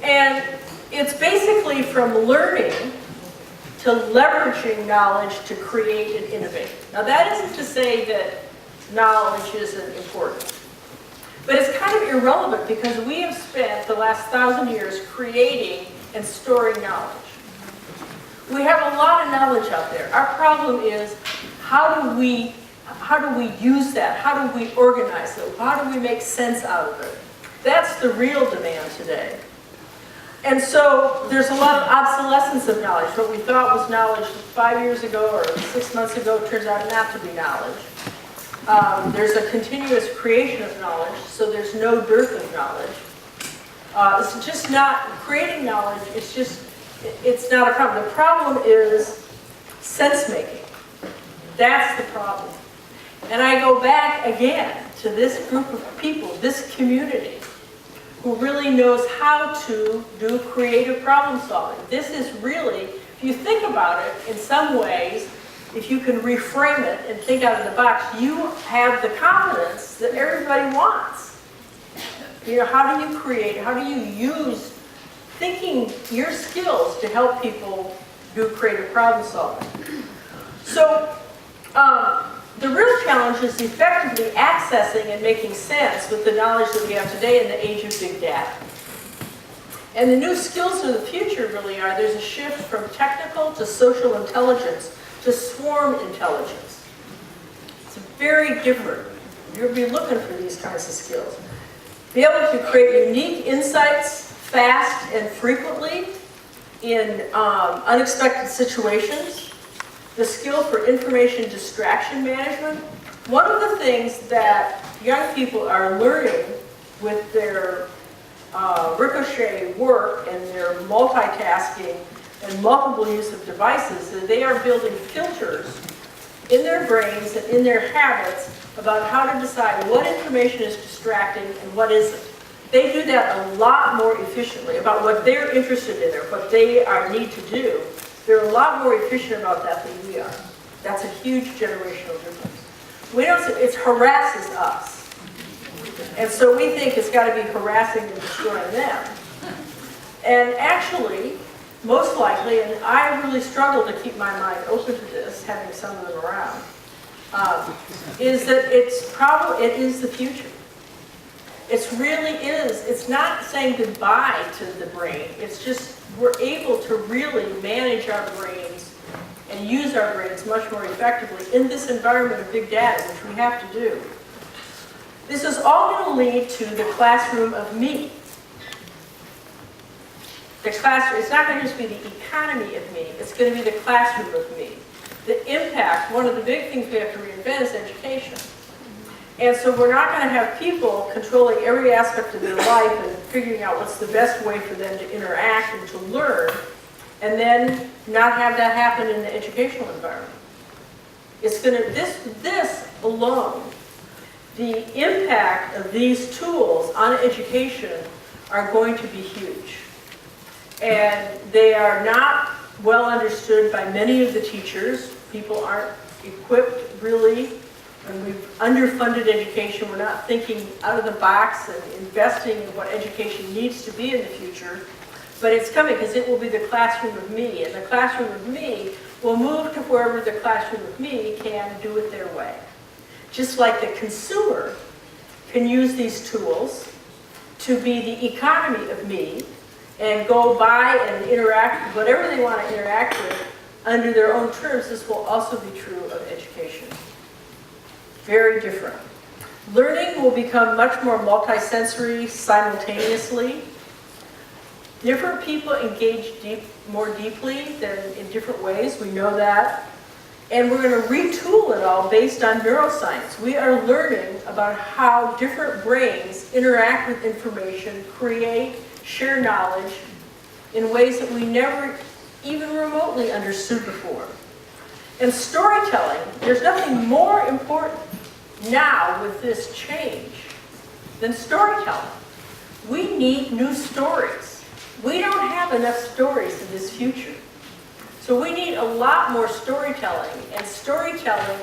And it's basically from learning to leveraging knowledge to create and innovate. Now that isn't to say that knowledge isn't important, but it's kind of irrelevant because we have spent the last 1,000 years creating and storing knowledge. We have a lot of knowledge out there. Our problem is how do we use that? How do we organize it? How do we make sense out of it? That's the real demand today. And so there's a lot of obsolescence of knowledge. What we thought was knowledge 5 years ago or 6 months ago turns out not to be knowledge. There's a continuous creation of knowledge, so there's no dearth of knowledge. It's just not creating knowledge, it's not a problem. The problem is sense-making. That's the problem. And I go back again to this group of people, this community, who really knows how to do creative problem solving. This is really, if you think about it, in some ways, if you can reframe it and think out of the box, you have the confidence that everybody wants. You know, how do you create, how do you use thinking your skills to help people do creative problem solving? So, the real challenge is effectively accessing and making sense with the knowledge that we have today in the age of big data. And the new skills of the future really are, there's a shift from technical to social intelligence to swarm intelligence. It's very different. You'll be looking for these kinds of skills. Be able to create unique insights fast and frequently in unexpected situations. The skill for information distraction management. One of the things that young people are learning with their ricochet work and their multitasking and multiple use of devices is they are building filters in their brains and in their habits about how to decide what information is distracting and what isn't. They do that a lot more efficiently about what they're interested in or what they need to do. They're a lot more efficient about that than we are. That's a huge generational difference. We don't. It harasses us, and so we think it's got to be harassing and destroying them. And actually, most likely, and I really struggle to keep my mind open to this, having some of them around, is that it is the future. It really is. It's not saying goodbye to the brain. It's just we're able to really manage our brains and use our brains much more effectively in this environment of big data, which we have to do. This is all going to lead to the classroom of me. The classroom, it's not going to just be the economy of me, it's going to be the classroom of me. The impact, one of the big things we have to reinvent is education. And so we're not going to have people controlling every aspect of their life and figuring out what's the best way for them to interact and to learn, and then not have that happen in the educational environment. It's going to, this alone, the impact of these tools on education are going to be huge. And they are not well understood by many of the teachers. People aren't equipped really. And we've underfunded education. We're not thinking out of the box and investing in what education needs to be in the future. But it's coming because it will be the classroom of me. And the classroom of me will move to wherever the classroom of me can do it their way. Just like the consumer can use these tools to be the economy of me and go buy and interact with whatever they want to interact with under their own terms, this will also be true of education. Very different. Learning will become much more multisensory simultaneously. Different people engage more deeply than in different ways, we know that. And we're going to retool it all based on neuroscience. We are learning about how different brains interact with information, create, share knowledge in ways that we never even remotely understood before. And storytelling, there's nothing more important now with this change than storytelling. We need new stories. We don't have enough stories in this future. So we need a lot more storytelling, and storytelling